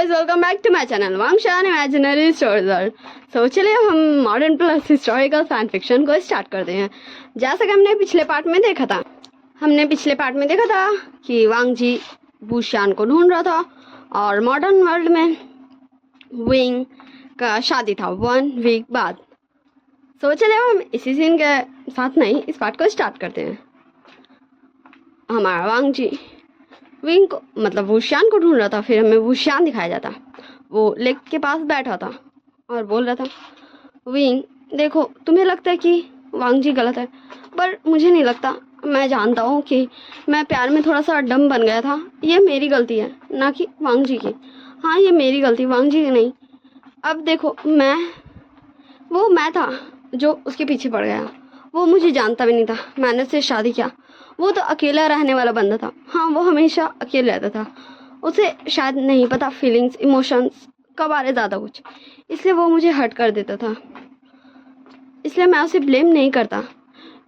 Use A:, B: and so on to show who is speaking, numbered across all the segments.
A: Guys, welcome back to my channel Wangshan imaginary stories world. So चलिए हम modern plus historical fan fiction को start करते हैं। जैसा कि हमने पिछले पार्ट में देखा था कि वांग जी वुशियान को ढूंढ रहा था और मॉडर्न वर्ल्ड में विंग का शादी था 1 वीक बाद। सो चलिए हम इसी सीन के साथ नहीं इस पार्ट को स्टार्ट करते हैं। हमारा वांग जी विंग को मतलब वुशियान को ढूंढ रहा था। फिर हमें वुशियान दिखाया जाता, वो लेक के पास बैठा था और बोल रहा था, विंग देखो, तुम्हें लगता है कि वांग जी गलत है, पर मुझे नहीं लगता। मैं जानता हूँ कि मैं प्यार में थोड़ा सा डम बन गया था। ये मेरी गलती है, ना कि वांग जी की। हाँ, ये मेरी गलती, वांग जी की नहीं। अब देखो, मैं था जो उसके पीछे पड़ गया। वो मुझे जानता भी नहीं था, मैंने उससे शादी किया। वो तो अकेला रहने वाला बंदा था। हाँ, वो हमेशा अकेले रहता था। उसे शायद नहीं पता फीलिंग्स, इमोशंस का बारे ज़्यादा कुछ, इसलिए वो मुझे हर्ट कर देता था। इसलिए मैं उसे ब्लेम नहीं करता,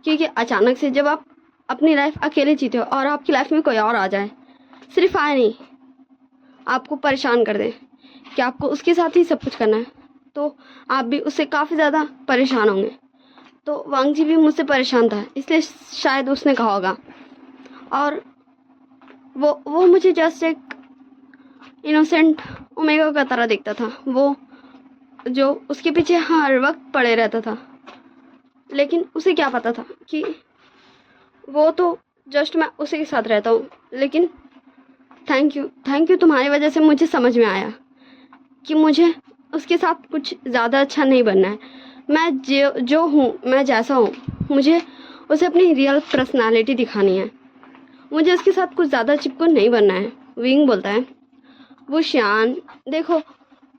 A: क्योंकि अचानक से जब आप अपनी लाइफ अकेले जीते हो और आपकी लाइफ में कोई और आ जाए, सिर्फ आए नहीं, आपको परेशान कर दे कि आपको उसके साथ ही सब कुछ करना है, तो आप भी उससे काफ़ी ज़्यादा परेशान होंगे। तो वांग जी भी मुझसे परेशान था, इसलिए शायद उसने कहा होगा। और वो मुझे जस्ट एक इनोसेंट ओमेगा का तरह दिखता था, वो जो उसके पीछे हर वक्त पड़े रहता था। लेकिन उसे क्या पता था कि वो तो जस्ट मैं उसी के साथ रहता हूँ। लेकिन थैंक यू, तुम्हारी वजह से मुझे समझ में आया कि मुझे उसके साथ कुछ ज़्यादा अच्छा नहीं बनना है। मैं जो हूँ, मैं जैसा हूँ, मुझे उसे अपनी रियल पर्सनालिटी दिखानी है। मुझे उसके साथ कुछ ज़्यादा चिपको नहीं बनना है। विंग बोलता है, वुशियान देखो,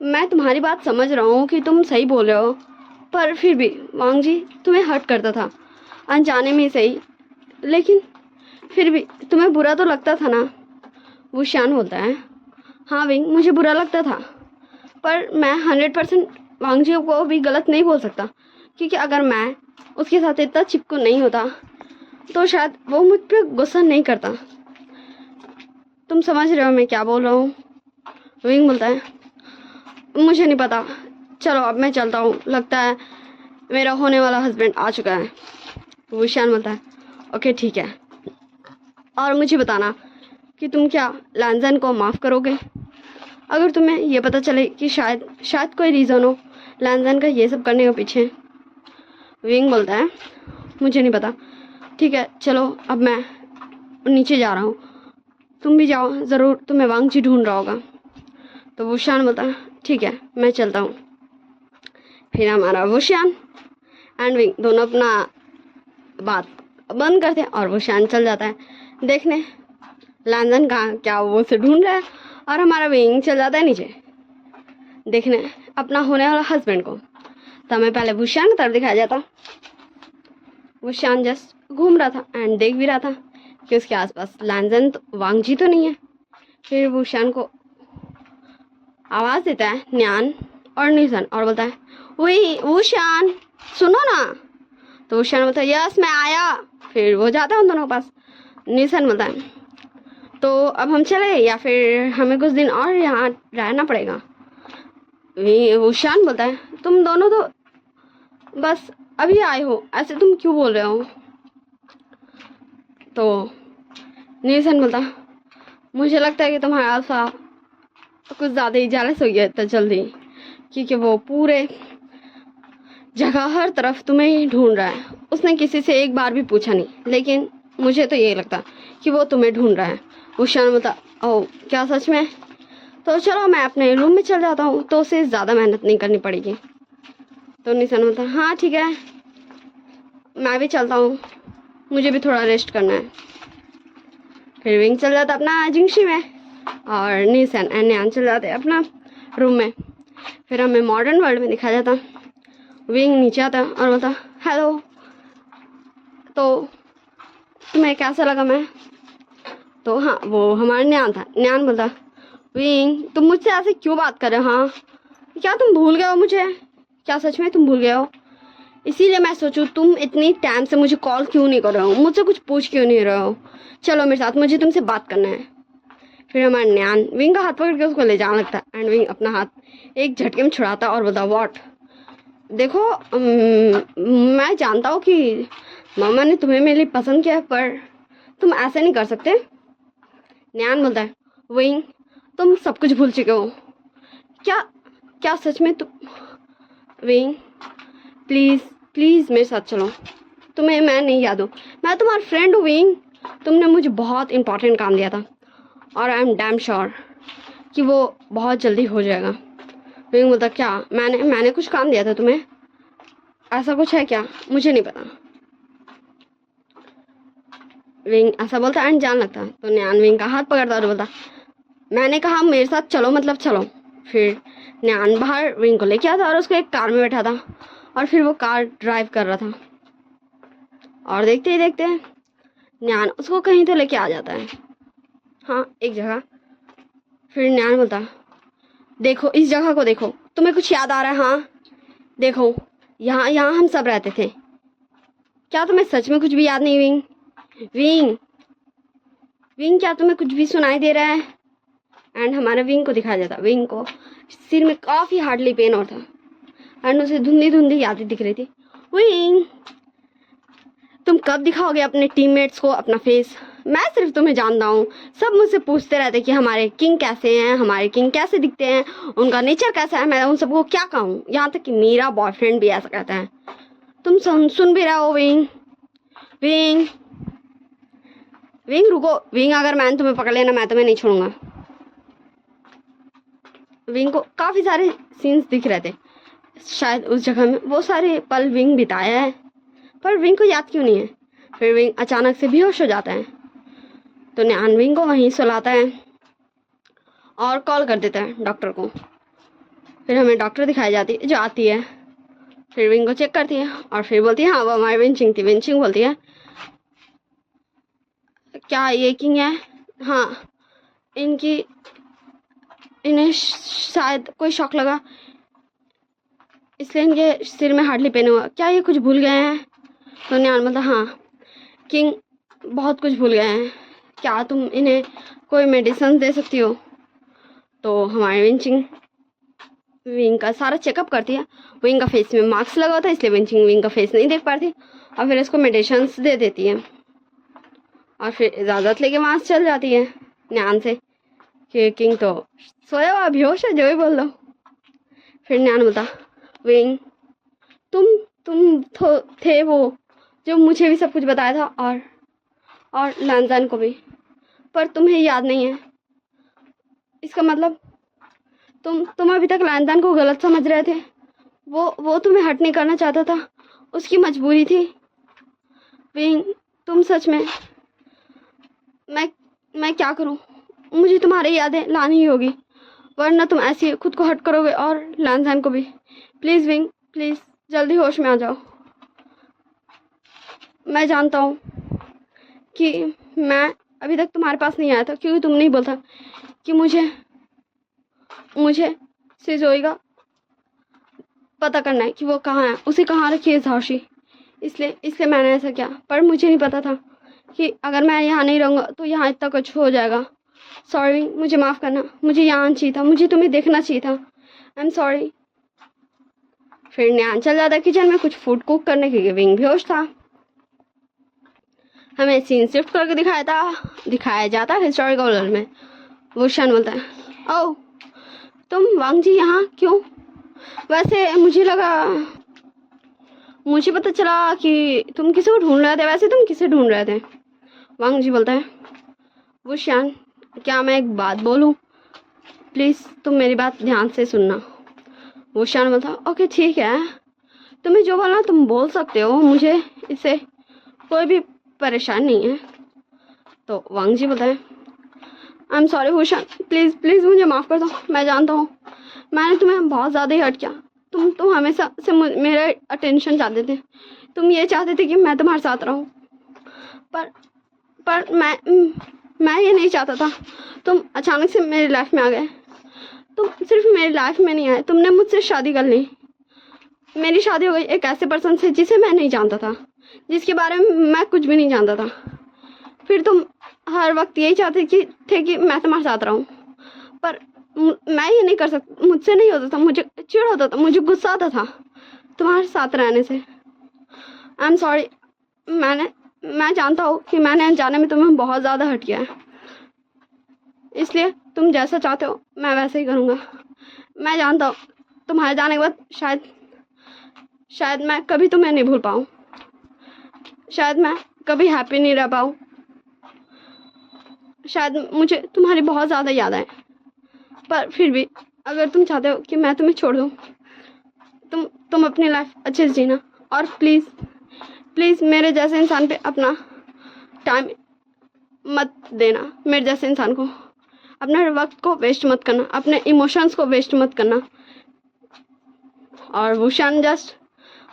A: मैं तुम्हारी बात समझ रहा हूँ कि तुम सही बोल रहे हो, पर फिर भी वांग जी तुम्हें हर्ट करता था, अनजाने में सही, लेकिन फिर भी तुम्हें बुरा तो लगता था ना। वुशियान बोलता है, हाँ विंग, मुझे बुरा लगता था, पर मैं 100% वांग जी को भी गलत नहीं बोल सकता, क्योंकि अगर मैं उसके साथ इतना चिपको नहीं होता तो शायद वो मुझ पर गुस्सा नहीं करता। तुम समझ रहे हो मैं क्या बोल रहा हूँ? विंग बोलता है, मुझे नहीं पता, चलो अब मैं चलता हूँ, लगता है मेरा होने वाला हस्बैंड आ चुका है। वुशियान बोलता है, ओके ठीक है, और मुझे बताना कि तुम क्या लैंजन को माफ़ करोगे अगर तुम्हें ये पता चले कि शायद कोई रीज़न हो लैंजन का ये सब करने के पीछे। विंग बोलता है, मुझे नहीं पता, ठीक है चलो अब मैं नीचे जा रहा हूँ, तुम भी जाओ, ज़रूर तुम्हें वांग जी ढूंढ रहा होगा। तो वुशियान बोलता है, ठीक है मैं चलता हूँ। फिर हमारा वुशियान एंड विंग दोनों अपना बात बंद करते हैं और वुशियान चल जाता है देखने लैंजन कहाँ, क्या वो उसे ढूंढ रहा है, और हमारा विंग चल जाता है नीचे देखने अपना होने वाला हस्बैंड को। तो हमें पहले वुशियान की तरफ दिखाया जाता। वुशियान जस्ट घूम रहा था एंड देख भी रहा था कि उसके आसपास लैंजन तो वांग जी तो नहीं है। फिर वुशियान को आवाज़ देता है न्यान और निसन और बोलता है, वही वुशियान सुनो ना। तो वुशियान बोलता है, यस मैं आया। फिर वो जाता है उन दोनों के पास। निसन बोलता है, तो अब हम चले या फिर हमें कुछ दिन और यहाँ रहना पड़ेगा। वुशियान बोलता है, तुम दोनों तो बस अभी आए हो, ऐसे तुम क्यों बोल रहे हो? तो निसन बोलता, मुझे लगता है कि तुम्हारा अल्फा कुछ ज़्यादा ही जेलस हो गया इतना जल्दी, क्योंकि वो पूरे जगह हर तरफ तुम्हें ही ढूंढ रहा है। उसने किसी से एक बार भी पूछा नहीं, लेकिन मुझे तो ये लगता कि वो तुम्हें ढूंढ रहा है। वुशियान बोलता, ओह क्या सच में? तो चलो मैं अपने रूम में चल जाता हूँ, तो उसे ज़्यादा मेहनत नहीं करनी पड़ेगी। तो निसन बोलता, हाँ ठीक है मैं भी चलता हूँ, मुझे भी थोड़ा रेस्ट करना है। फिर विंग चल जाता अपना जिंगशी में और निसन एंड न्यान चल जाते अपना रूम में। फिर हमें मॉडर्न वर्ल्ड में दिखाया जाता। विंग नीचे आता और बोलता, हेलो, तो तुम्हें कैसा लगा मैं? तो हाँ, वो हमारा न्यान था। न्यान बोलता, विंग तुम मुझसे ऐसे क्यों बात कर रहे हो? हाँ क्या तुम भूल गए हो मुझे? क्या सच में तुम भूल गए हो? इसीलिए मैं सोचूं तुम इतनी टाइम से मुझे कॉल क्यों नहीं कर रहे हो, मुझसे कुछ पूछ क्यों नहीं रहे हो? चलो मेरे साथ, मुझे तुमसे बात करना है। फिर हमारा न्यान विंग का हाथ पकड़ के उसको ले जाने लगता है एंड विंग अपना हाथ एक झटके में छुड़ाता और बोलता व्हाट। देखो मैं जानता हूँ कि मामा ने तुम्हें मेरे लिए पसंद किया पर तुम ऐसे नहीं कर सकते। न्यान बोलता है विंग तुम सब कुछ भूल चुके हो क्या? क्या सच में तुम? विंग प्लीज़ प्लीज़ मेरे साथ चलो, तुम्हें मैं नहीं याद हूँ, मैं तुम्हारा फ्रेंड हूँ विंग। तुमने मुझे बहुत इंपॉर्टेंट काम दिया था और आई एम डैम श्योर कि वो बहुत जल्दी हो जाएगा। विंग बोलता क्या? मैंने कुछ काम दिया था तुम्हें? ऐसा कुछ है क्या? मुझे नहीं पता। विंग ऐसा बोलता एंड जान लगता है। तो न्यान विंग का हाथ पकड़ता और बोलता मैंने कहा मेरे साथ चलो मतलब चलो। फिर न्यान बाहर विंग को लेके आता और उसको एक कार में बैठा था और फिर वो कार ड्राइव कर रहा था और देखते ही देखते न्यान उसको कहीं तो लेके आ जाता है, हाँ एक जगह। फिर न्यान बोलता देखो इस जगह को देखो, तुम्हें कुछ याद आ रहा है? हाँ देखो यहाँ हम सब रहते थे। क्या तुम्हें सच में कुछ भी याद नहीं विंग? विंग विंग क्या तुम्हें कुछ भी सुनाई दे रहा है? एंड हमारे विंग को दिखाया जाता। विंग को सिर में काफ़ी हार्डली पेन हो था एंड उसे धुंधली धुंधली यादें दिख रही थी। विंग तुम कब दिखाओगे अपने टीममेट्स को अपना फेस? मैं सिर्फ तुम्हें जानता हूँ। सब मुझसे पूछते रहते कि हमारे किंग कैसे हैं, हमारे किंग कैसे दिखते हैं, उनका नेचर कैसा है। मैं उन सबको क्या कहूँ? यहाँ तक कि मेरा बॉयफ्रेंड भी ऐसा कहता है। तुम सुन भी रहे हो विंग? विंग विंग रुको विंग, अगर मैंने तुम्हें पकड़ लेना मैं तुम्हें नहीं छोड़ूंगा। विंग को काफ़ी सारे सीन्स दिख रहे थे, शायद उस जगह में वो सारे पल विंग बिताया है पर विंग को याद क्यों नहीं है। फिर विंग अचानक से बेहोश हो जाता है तो न्यान विंग को वहीं सुलाता है और कॉल कर देता है डॉक्टर को। फिर हमें डॉक्टर दिखाई जाती है जो आती है, फिर विंग को चेक करती है और फिर बोलती है हाँ वो हमारी विंचिंग थी। विंचिंग बोलती है क्या ये किंग है? हाँ इन्हें शायद कोई शॉक लगा इसलिए इनके सिर में हार्डली पेन हुआ। क्या ये कुछ भूल गए हैं? तो न्यान बोलता हाँ किंग बहुत कुछ भूल गए हैं, क्या तुम इन्हें कोई मेडिसिन दे सकती हो? तो हमारी विंचिंग विंग का सारा चेकअप करती है। विंग का फेस में मास्क लगा होता है इसलिए विंचिंग विंग का फेस नहीं देख पाती और फिर इसको मेडिसिन दे देती है और फिर इजाज़त लेके वहाँ से चल जाती है न्यान से कि किंग तो सोया हुआ बेहोश है, जो भी बोल दो। फिर न्यान बोलता विंग तुम थे वो जो मुझे भी सब कुछ बताया था और लानजान को भी, पर तुम्हें याद नहीं है। इसका मतलब तुम अभी तक लानजान को गलत समझ रहे थे। वो तुम्हें हर्ट नहीं करना चाहता था, उसकी मजबूरी थी। विंग तुम सच में मैं क्या करूं? मुझे तुम्हारी यादें लानी ही होगी वरना तुम ऐसे खुद को हर्ट करोगे और लानजान को भी। प्लीज़ विंग प्लीज़ जल्दी होश में आ जाओ। मैं जानता हूँ कि मैं अभी तक तुम्हारे पास नहीं आया था क्योंकि तुम नहीं बोलता कि मुझे सिजोई का पता करना है कि वो कहाँ है, उसे कहाँ रखी है झांसी। इसलिए मैंने ऐसा किया, पर मुझे नहीं पता था कि अगर मैं यहाँ नहीं रहूँगा तो यहाँ इतना कुछ हो जाएगा। सॉरी मुझे माफ़ करना, मुझे यहाँ चाहिए था, मुझे तुम्हें देखना चाहिए था। I am sorry. फिर न्यान चल जाता किचन में कुछ फूड कुक करने के लिए। विंग बेहोश था। हमें सीन शिफ्ट करके दिखाया जाता है हिस्टोरिकल वर्ल्ड में। वुशन बोलता है ओह तुम वांग जी यहाँ क्यों? वैसे मुझे पता चला कि तुम किसी को ढूंढ रहे थे। वैसे तुम किसे ढूंढ रहे थे? वांग जी बोलता है वुशन क्या मैं एक बात बोलूँ? प्लीज़ तुम मेरी बात ध्यान से सुनना। वुशन बोलता है ओके ठीक है, तुम्हें जो बोलना तुम बोल सकते हो, मुझे इससे कोई भी परेशान नहीं है। तो वांग जी बोलता है आई एम सॉरी वुशन, प्लीज़ मुझे माफ़ कर दो। मैं जानता हूँ मैंने तुम्हें बहुत ज़्यादा ही हर्ट किया। तुम हमेशा से मेरा अटेंशन चाहते थे, तुम ये चाहते थे कि मैं तुम्हारे साथ रहूं, पर मैं ये नहीं चाहता था। तुम अचानक से मेरी लाइफ में आ गए। तुम सिर्फ मेरी लाइफ में नहीं आए, तुमने मुझसे शादी कर ली। मेरी शादी हो गई एक ऐसे पर्सन से जिसे मैं नहीं जानता था, जिसके बारे में मैं कुछ भी नहीं जानता था। फिर तुम हर वक्त यही चाहते थे कि मैं तुम्हारे साथ रहूं, पर मैं ये नहीं कर सकती, मुझसे नहीं होता था, मुझे चिढ़ होता था, मुझे गुस्सा आता था तुम्हारे साथ रहने से। I am sorry. मैं जानता हूँ कि मैंने अनजाने में तुम्हें बहुत ज़्यादा हर्ट किया है, इसलिए तुम जैसा चाहते हो मैं वैसे ही करूँगा। मैं जानता हूँ तुम्हारे जाने के बाद शायद मैं कभी तुम्हें नहीं भूल पाऊँ, शायद मैं कभी हैप्पी नहीं रह पाऊँ, शायद मुझे तुम्हारी बहुत ज़्यादा याद आए, पर फिर भी अगर तुम चाहते हो कि मैं तुम्हें छोड़ दूँ, तुम अपनी लाइफ अच्छे से जीना, और प्लीज़ मेरे जैसे इंसान पे अपना टाइम मत देना, मेरे जैसे इंसान को अपने वक्त को वेस्ट मत करना, अपने इमोशंस को वेस्ट मत करना। और वुशान जस्ट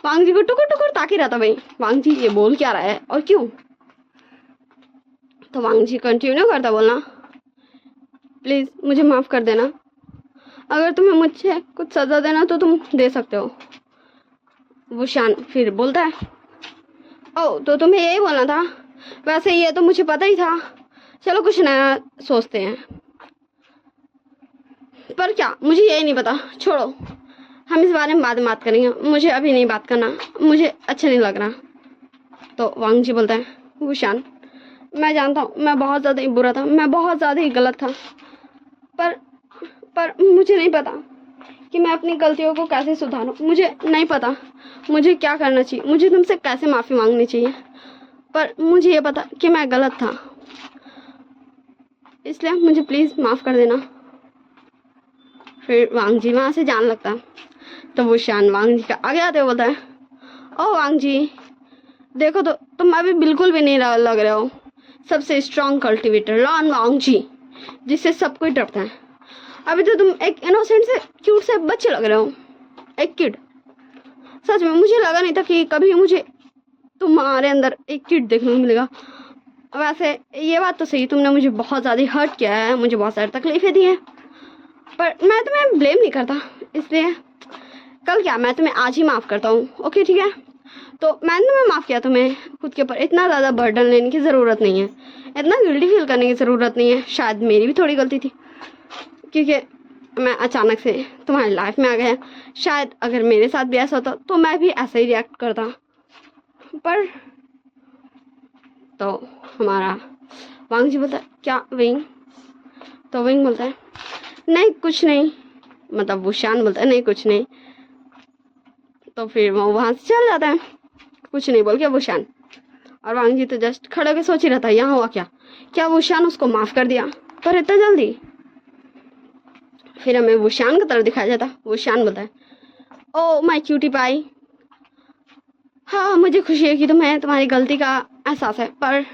A: वांग जी को टुकुर टुकुर ताकि रहा था, भाई वांग जी ये बोल क्या रहा है और क्यों। तो वांग जी कंटिन्यू करता बोलना, प्लीज़ मुझे माफ़ कर देना, अगर तुम्हें मुझे कुछ सज़ा देना तो तुम दे सकते हो। वुशान फिर बोलता है, ओ तो तुम्हें यही बोलना था, वैसे ये तो मुझे पता ही था, चलो कुछ नया सोचते हैं। पर क्या, मुझे यही नहीं पता, छोड़ो हम इस बारे में बाद में बात करेंगे, मुझे अभी नहीं बात करना, मुझे अच्छा नहीं लग रहा। तो वांग जी बोलता है, वुशान मैं जानता हूँ मैं बहुत ज़्यादा ही बुरा था, मैं बहुत ज़्यादा ही गलत था, पर मुझे नहीं पता कि मैं अपनी गलतियों को कैसे सुधारूं, मुझे नहीं पता मुझे क्या करना चाहिए, मुझे तुमसे कैसे माफ़ी मांगनी चाहिए, पर मुझे ये पता कि मैं गलत था, इसलिए मुझे प्लीज़ माफ़ कर देना। फिर वांग जी वहाँ से जान लगता। तो वुशान वांग जी का आगे आते हुए बोलता है, ओ वांग जी देखो तो तुम अभी बिल्कुल भी नहीं लग रहे हो सबसे स्ट्रॉन्ग कल्टिवेटर लॉन वांग जी, जिससे सब कोई डरता है। अभी तो तुम एक इनोसेंट से क्यूट से बच्चे लग रहे हो, एक किड। सच में मुझे लगा नहीं था कि कभी मुझे तुम्हारे अंदर एक किड देखने को मिलेगा। वैसे ये बात तो सही, तुमने मुझे बहुत ज़्यादा हर्ट किया है, मुझे बहुत सारी तकलीफें दी हैं, पर मैं तुम्हें ब्लेम नहीं करता, इसलिए कल क्या मैं तुम्हें आज ही माफ़ करता हूँ। ओके ठीक है, तो मैंने तुम्हें माफ़ किया, तुम्हें खुद के ऊपर इतना ज़्यादा बर्डन लेने की ज़रूरत नहीं है, इतना गिल्टी फील करने की ज़रूरत नहीं है। शायद मेरी भी थोड़ी गलती थी क्योंकि मैं अचानक से तुम्हारी लाइफ में आ गया, शायद अगर मेरे साथ भी ऐसा होता तो मैं भी ऐसा ही रिएक्ट करता। पर तो हमारा वांग जी बोलता है, क्या विंग? तो विंग बोलता है, नहीं कुछ नहीं, मतलब वुशान बोलता है नहीं कुछ नहीं। तो फिर वो वहाँ से चल जाता है कुछ नहीं बोल के वुशान। और वांग जी तो जस्ट खड़े होकर सोच ही रहा था यहाँ हुआ क्या वुशान उसको माफ़ कर दिया, पर इतना जल्दी। फिर हमें वुशान की तरफ दिखाया जाता। वुशान बोलता है, ओ माय क्यूटी पाई, हाँ मुझे खुशी है कि तुम्हें तुम्हारी गलती का एहसास है, पर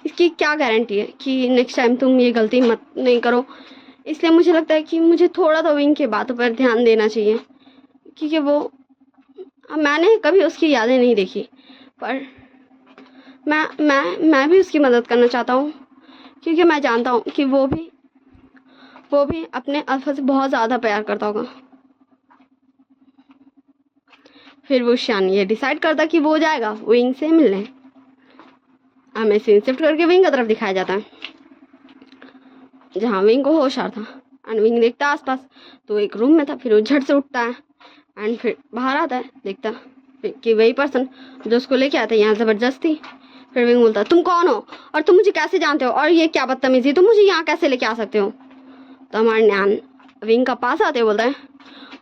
A: इसकी क्या गारंटी है कि नेक्स्ट टाइम तुम ये गलती मत नहीं करो। इसलिए मुझे लगता है कि मुझे थोड़ा तो विंग की बातों पर ध्यान देना चाहिए, क्योंकि मैंने कभी उसकी यादें नहीं देखी, पर मैं भी उसकी मदद करना चाहता हूँ, क्योंकि मैं जानता हूँ कि वो भी अपने अल्फा से बहुत ज़्यादा प्यार करता होगा। फिर वुशान ये डिसाइड करता कि वो जाएगा विंग से मिलने। हमें सीन शिफ्ट करके विंग की तरफ दिखाया जाता है, जहाँ विंग को होश आ था। एंड विंग देखता आसपास तो एक रूम में था, फिर वो झट से उठता है एंड फिर बाहर आता है, देखता कि वही पर्सन जो उसको लेके आते यहाँ ज़बरदस्ती। फिर विंग बोलता, तुम कौन हो और तुम मुझे कैसे जानते हो, और ये क्या बदतमीजी, तुम मुझे यहाँ कैसे लेके आ सकते हो। तो हमारे न्यान विंग का पास आते बोलता है,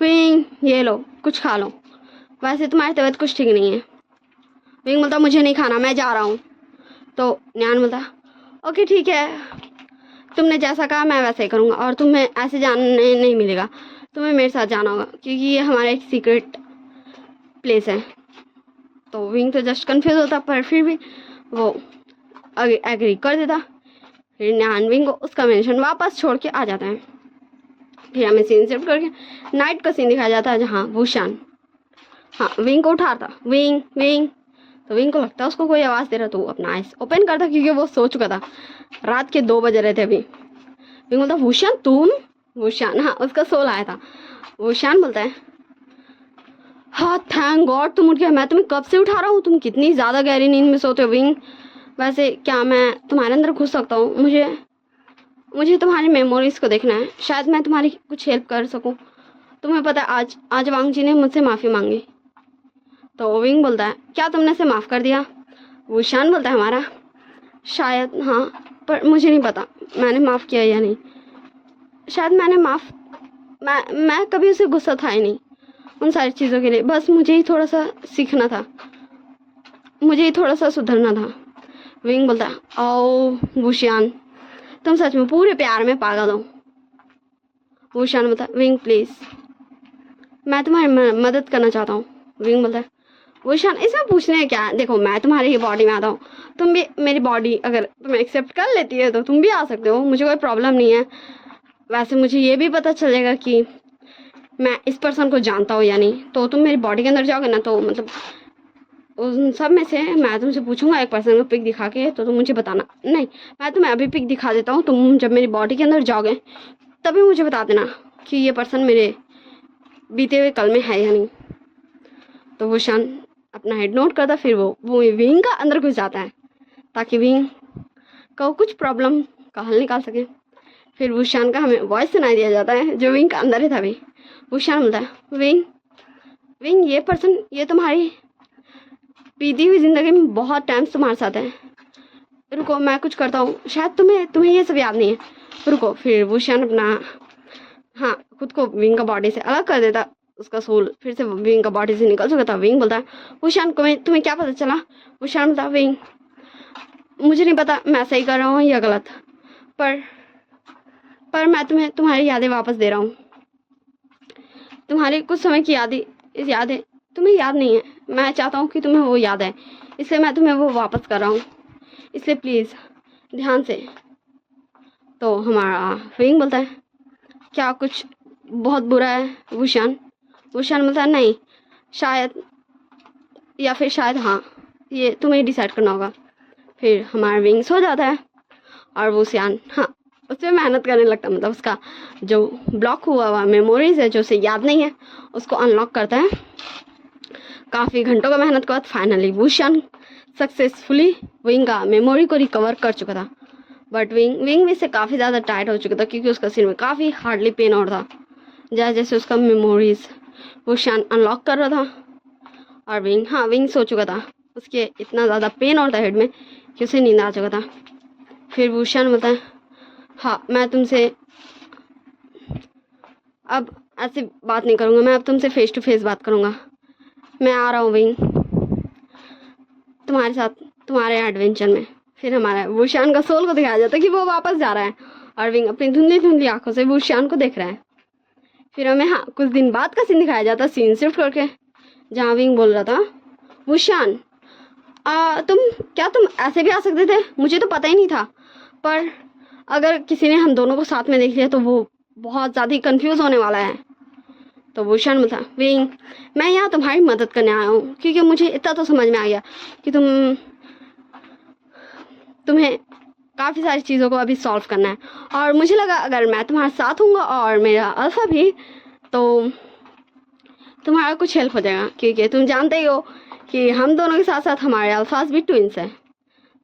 A: विंग ये लो कुछ खा लो, वैसे तुम्हारी तबीयत कुछ ठीक नहीं है। विंग बोलता, मुझे नहीं खाना, मैं जा रहा हूँ। तो न्यान बोलता, ओके ठीक है, तुमने जैसा कहा मैं वैसे ही करूँगा, और तुम्हें ऐसे जाने नहीं मिलेगा, तुम्हें मेरे साथ जाना होगा, क्योंकि ये हमारा एक सीक्रेट प्लेस है। तो विंग तो जस्ट कंफ्यूज होता, पर फिर भी वो एग्री कर देता। फिर न्यान विंग को उसका मेंशन वापस छोड़ के आ जाता है। फिर हमें सीन शिफ्ट करके नाइट का सीन दिखाया जाता है, जहाँ वुशान विंग को उठाता। विंग तो विंग को लगता है उसको कोई आवाज़ दे रहा, तो वो अपना आइस ओपन करता, क्योंकि वो सो चुका था, रात के 2 बज रहे थे अभी। विंग बोलता, वुशान तुम? वुशान उसका सोल आया था। वुशान बोलता है, हाँ थैंक गॉड तुम उठ गए, मैं तुम्हें कब से उठा रहा हूँ, तुम कितनी ज़्यादा गहरी नींद में सोते हो विंग, वैसे क्या मैं तुम्हारे अंदर घुस सकता हूँ? मुझे तुम्हारी मेमोरीज को देखना है, शायद मैं तुम्हारी कुछ हेल्प कर सकूँ। तुम्हें पता है आज वांग जी ने मुझसे माफ़ी मांगी। तो विंग बोलता है क्या तुमने इसे माफ़ कर दिया? वुशान बोलता है हमारा शायद हाँ, पर मुझे नहीं पता मैंने माफ़ किया या नहीं। शायद मैंने मैं कभी उसे गुस्सा था ही नहीं उन सारी चीज़ों के लिए। बस मुझे ही थोड़ा सा सीखना था, मुझे ही थोड़ा सा सुधरना था। विंग बोलता है ओ वुशियान, तुम सच में पूरे प्यार में पागल हो। वुशियान बोलता है विंग प्लीज़, मैं तुम्हारी मदद करना चाहता हूँ। विंग बोलता है वुशियान इसमें पूछने क्या है, देखो मैं तुम्हारी ही बॉडी में आता हूँ, तुम भी मेरी बॉडी अगर तुम एक्सेप्ट कर लेती है तो तुम भी आ सकते हो, मुझे कोई प्रॉब्लम नहीं है। वैसे मुझे ये भी पता चलेगा कि मैं इस पर्सन को जानता हूँ या नहीं, तो तुम मेरी बॉडी के अंदर जाओगे ना, तो मतलब उन सब में से मैं तुमसे पूछूंगा एक पर्सन को पिक दिखा के, तो तुम मुझे बताना। नहीं, मैं तुम्हें अभी पिक दिखा देता हूँ, तुम जब मेरी बॉडी के अंदर जाओगे तभी मुझे बता देना कि ये पर्सन मेरे बीते हुए कल में है या नहीं। तो वो शान अपना हेड नोट करता, फिर वो विंग का अंदर घुस जाता है ताकि विंग का कुछ प्रॉब्लम का हल निकाल सके। फिर वुशान का हमें वॉइस सुनाई दिया जाता है जो विंग का अंदर ही था। भी वुशान बोलता है विंग ये पर्सन ये तुम्हारी बीती हुई जिंदगी में बहुत टाइम तुम्हारे साथ है, रुको मैं कुछ करता हूँ, शायद तुम्हें ये सब याद नहीं है, रुको। फिर वुशान अपना खुद को विंग का बॉडी से अलग कर देता, उसका सोल फिर से विंग का बॉडी से निकल चुका था। विंग बोलता है वुशान तुम्हें क्या पता चला? वुशान बोलता है विंग मुझे नहीं पता मैं सही कर रहा हूँ या गलत, पर मैं तुम्हारी यादें वापस दे रहा हूँ। तुम्हारी कुछ समय की यादें तुम्हें याद नहीं है, मैं चाहता हूँ कि तुम्हें वो याद है, इसलिए मैं तुम्हें वो वापस कर रहा हूँ, इसलिए प्लीज़ ध्यान से। तो हमारा विंग बोलता है क्या कुछ बहुत बुरा है? वुशान बोलता है नहीं, शायद या फिर शायद हाँ, ये तुम्हें डिसाइड करना होगा। फिर हमारा विंग सो जाता है और वुशियान उस पर मेहनत करने लगता, मतलब उसका जो ब्लॉक हुआ मेमोरीज है जो उसे याद नहीं है उसको अनलॉक करता है। काफ़ी घंटों का मेहनत के बाद फाइनली वुशियान सक्सेसफुली विंग का मेमोरी को रिकवर कर चुका था। बट विंग भी से काफ़ी ज़्यादा टाइट हो चुका था क्योंकि उसका सिर में काफ़ी हार्डली पेन हो रहा था जैसे जैसे उसका मेमोरीज वुशियान अनलॉक कर रहा था। और विंग सो चुका था, उसके इतना ज़्यादा पेन हो रहा था हेड में कि उसे नींद आ चुका था। फिर वुशियान बोलता है मैं तुमसे अब ऐसे बात नहीं करूँगा, मैं अब तुमसे फेस टू फेस बात करूँगा, मैं आ रहा हूँ विंग तुम्हारे साथ तुम्हारे एडवेंचर में। फिर हमारा वुशियान का सोल को दिखाया जाता है कि वो वापस जा रहा है और विंग अपनी धुंधली धुंधली आंखों से वुशियान को देख रहा है। फिर हमें कुछ दिन बाद का सीन दिखाया जाता है, सीन शिफ्ट करके, जहाँ विंग बोल रहा था वुशियान तुम ऐसे भी आ सकते थे, मुझे तो पता ही नहीं था, पर अगर किसी ने हम दोनों को साथ में देख लिया तो वो बहुत ज़्यादा कंफ्यूज होने वाला है। तो वुशियान बोलता विंग मैं यहाँ तुम्हारी मदद करने आया हूँ क्योंकि मुझे इतना तो समझ में आ गया कि तुम्हें काफ़ी सारी चीज़ों को अभी सॉल्व करना है, और मुझे लगा अगर मैं तुम्हारे साथ हूँगा और मेरा अल्फा भी, तो तुम्हारा कुछ हेल्प हो जाएगा क्योंकि तुम जानते ही हो कि हम दोनों के साथ साथ हमारे अल्फाज भी ट्विंस हैं।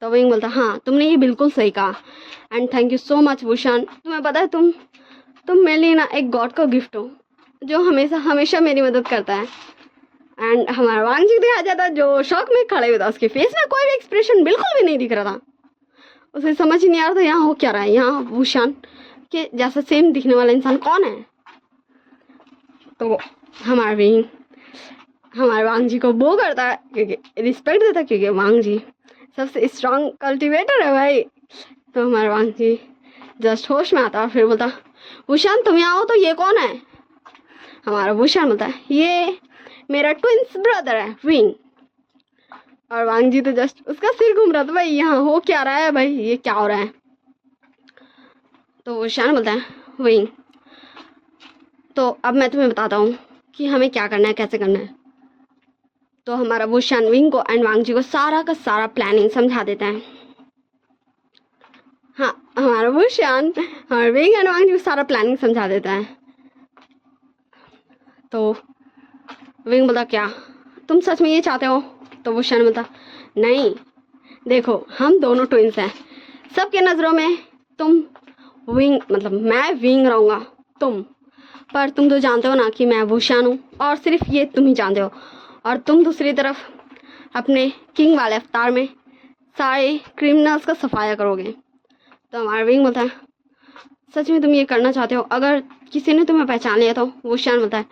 A: तो विंग बोलता तुमने ये बिल्कुल सही कहा and thank you so much Wuxian. तुम्हें पता है तुम मेरे लिए ना एक गॉड का गिफ्ट हो जो हमेशा मेरी मदद करता है। एंड हमारा वांग जी दिखाया जाता जो शौक में खड़े हुए था, उसके फेस में कोई भी एक्सप्रेशन बिल्कुल भी नहीं दिख रहा था, उसे समझ ही नहीं आ रहा था यहाँ हो क्या रहा है, यहाँ वुशियान के जैसा सेम दिखने वाला इंसान कौन है। तो हमारे वांग जी को वो करता है क्योंकि रिस्पेक्ट देता, क्योंकि वांग जी सबसे स्ट्रांग कल्टीवेटर है भाई। तो हमारे वांग जी जस्ट होश में आता और फिर बोलता वुशियान तुम यहाँ हो तो ये कौन है? हमारा वुशियान बोलता है ये मेरा ट्विंस ब्रदर है विंग। और वांग जी तो जस्ट उसका सिर घूम रहा था, भाई यहाँ हो क्या रहा है, भाई ये क्या हो रहा है। तो वुशियान बोलता है विंग तो अब मैं तुम्हें बताता हूँ कि हमें क्या करना है, कैसे करना है। तो हमारा वुशियान विंग को एंड वांग जी को सारा का सारा प्लानिंग समझा देता है। हमारा वुशियान हमारे विंग एंड वांग जी को सारा प्लानिंग समझा देता है। तो विंग बोलता क्या तुम सच में ये चाहते हो? तो वुशियान बोलता देखो हम दोनों ट्विंस हैं, सबके नज़रों में तुम विंग मतलब मैं विंग रहूँगा तुम, पर तुम तो जानते हो ना कि मैं वुशान हूँ, और सिर्फ ये तुम ही जानते हो। और तुम दूसरी तरफ अपने किंग वाले अवतार में सारे क्रिमिनल्स का सफाया करोगे। तो हमारा विंग बोलता है सच में तुम ये करना चाहते हो? अगर किसी ने तुम्हें पहचान लिया तो वुशान बोलता है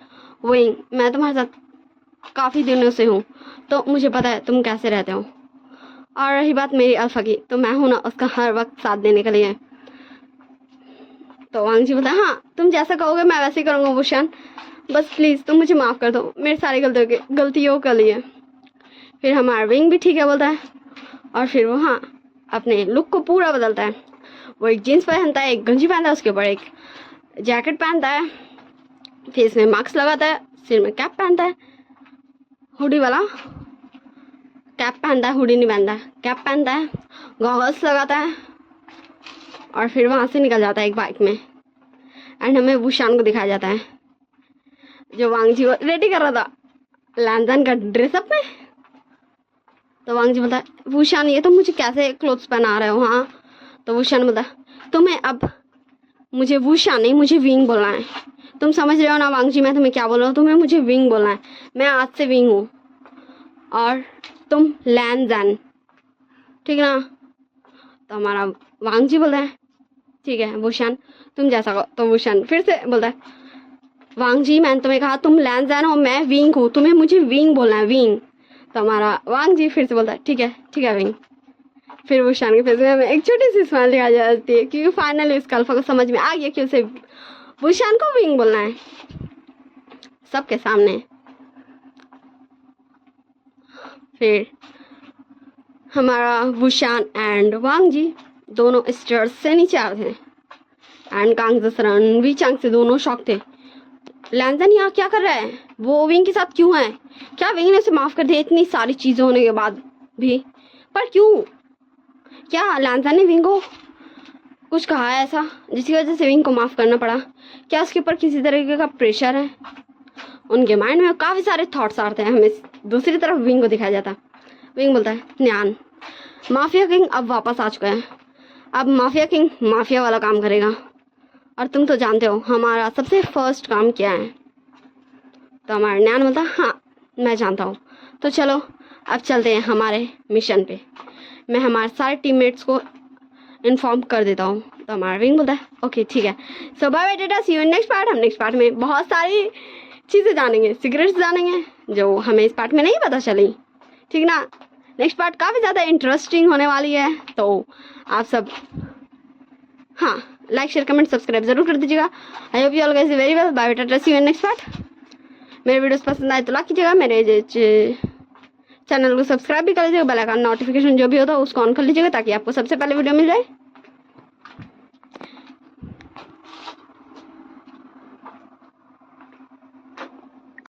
A: विंग मैं तुम्हारे साथ काफ़ी दिनों से हूँ, तो मुझे पता है तुम कैसे रहते हो। और रही बात मेरी अल्फा की, तो मैं हूँ ना उसका हर वक्त साथ देने के लिए। तो वांग जी बोलता है हाँ तुम जैसा कहोगे मैं वैसे ही करूँगा वुशान, बस प्लीज़ तुम मुझे माफ़ कर दो मेरी सारी गलतियों के लिए। फिर हमारा विंग भी ठीक है बोलता है, और फिर वो हाँ अपने लुक को पूरा बदलता है। वो एक जीन्स पहनता है, एक गंजी पहनता है, उसके ऊपर एक जैकेट पहनता है, फेस में मास्क लगाता है, सिर में कैप पहनता है, हुडी वाला कैप पहनता है, हुडी नहीं पहनता है, कैप पहनता है, गॉगल्स लगाता है, और फिर वहाँ से निकल जाता है एक बाइक में। एंड हमें वुशान को दिखाया जाता है जो वांग जी को रेडी कर रहा था लैंजन का ड्रेसअप में। तो वांग जी बोलता है वुशान ये तो मुझे कैसे क्लोथ्स पहना रहे हो? हाँ तो वुशान बोलता है तुम्हें अब मुझे वुशान नहीं मुझे विंग बोलना है। तुम समझ रहे हो ना वांग जी मैं तुम्हें क्या बोल रहा हूँ? तुम्हें मुझे विंग बोलना है। मैं आज से विंग हूँ और तुम लैंजन, ठीक ना? तो हमारा वांग जी बोलता है ठीक है वुशान तुम जैसा कहो। तो वुशान फिर से बोलता है वांग जी मैंने तुम्हें कहा तुम लैंजन हो, मैं विंग हूँ, तुम्हें मुझे विंग बोलना है विंग। तो हमारा वांग जी फिर से बोलता है ठीक है विंग। फिर वुशान के फेस में हमें एक छोटी सी स्माइल दिखाई जाती है क्योंकि फाइनली उसका अल्फा को समझ में आ गया कि उसे वुशान को विंग बोलना है सबके सामने। फिर हमारा वुशान एंड वांग जी दोनों स्टेयर्स से नीचे आते हैं एंड कांग जसरन वी चांग से दोनों शॉक थे। लैंजन यहाँ क्या कर रहा है? वो विंग के साथ क्यों है? क्या विंग ने उसे माफ़ कर दिया इतनी सारी चीज़ें होने के बाद भी? पर क्यों? क्या लैंजन ने विंग को कुछ कहा है ऐसा जिसकी वजह से विंग को माफ़ करना पड़ा? क्या उसके ऊपर किसी तरीके का प्रेशर है? उनके माइंड में काफ़ी सारे थॉट्स आते हैं। हमें दूसरी तरफ विंग को दिखाया जाता है। विंग बोलता है न्यान माफिया किंग अब वापस आ चुका है, अब माफिया किंग माफिया वाला काम करेगा और तुम तो जानते हो हमारा सबसे फर्स्ट काम क्या है। तो हमारा न्यान बोलता है हाँ मैं जानता हूँ, तो चलो अब चलते हैं हमारे मिशन पे। मैं हमारे सारे टीममेट्स को इन्फॉर्म कर देता हूँ। तो हमारा विंग बोलता है ओके ठीक है। So bye bye tata see you in next part. हम नेक्स्ट पार्ट में बहुत सारी चीज़ें जानेंगे, सीक्रेट्स जानेंगे जो हमें इस पार्ट में नहीं पता चली, ठीक ना? नेक्स्ट पार्ट काफ़ी ज़्यादा इंटरेस्टिंग होने वाली है, तो आप सब हाँ लाइक शेयर कमेंट सब्सक्राइब जरूर कर दीजिएगा। I hope you all guys very well. Bye bye tata see you in next part. मेरे वीडियोस पसंद आए तो लाइक कीजिएगा, मेरे चैनल को सब्सक्राइब भी कर लीजिएगा, बेल आइकन नोटिफिकेशन जो भी होता है उसको ऑन कर लीजिएगा ताकि आपको सबसे पहले वीडियो मिल जाए।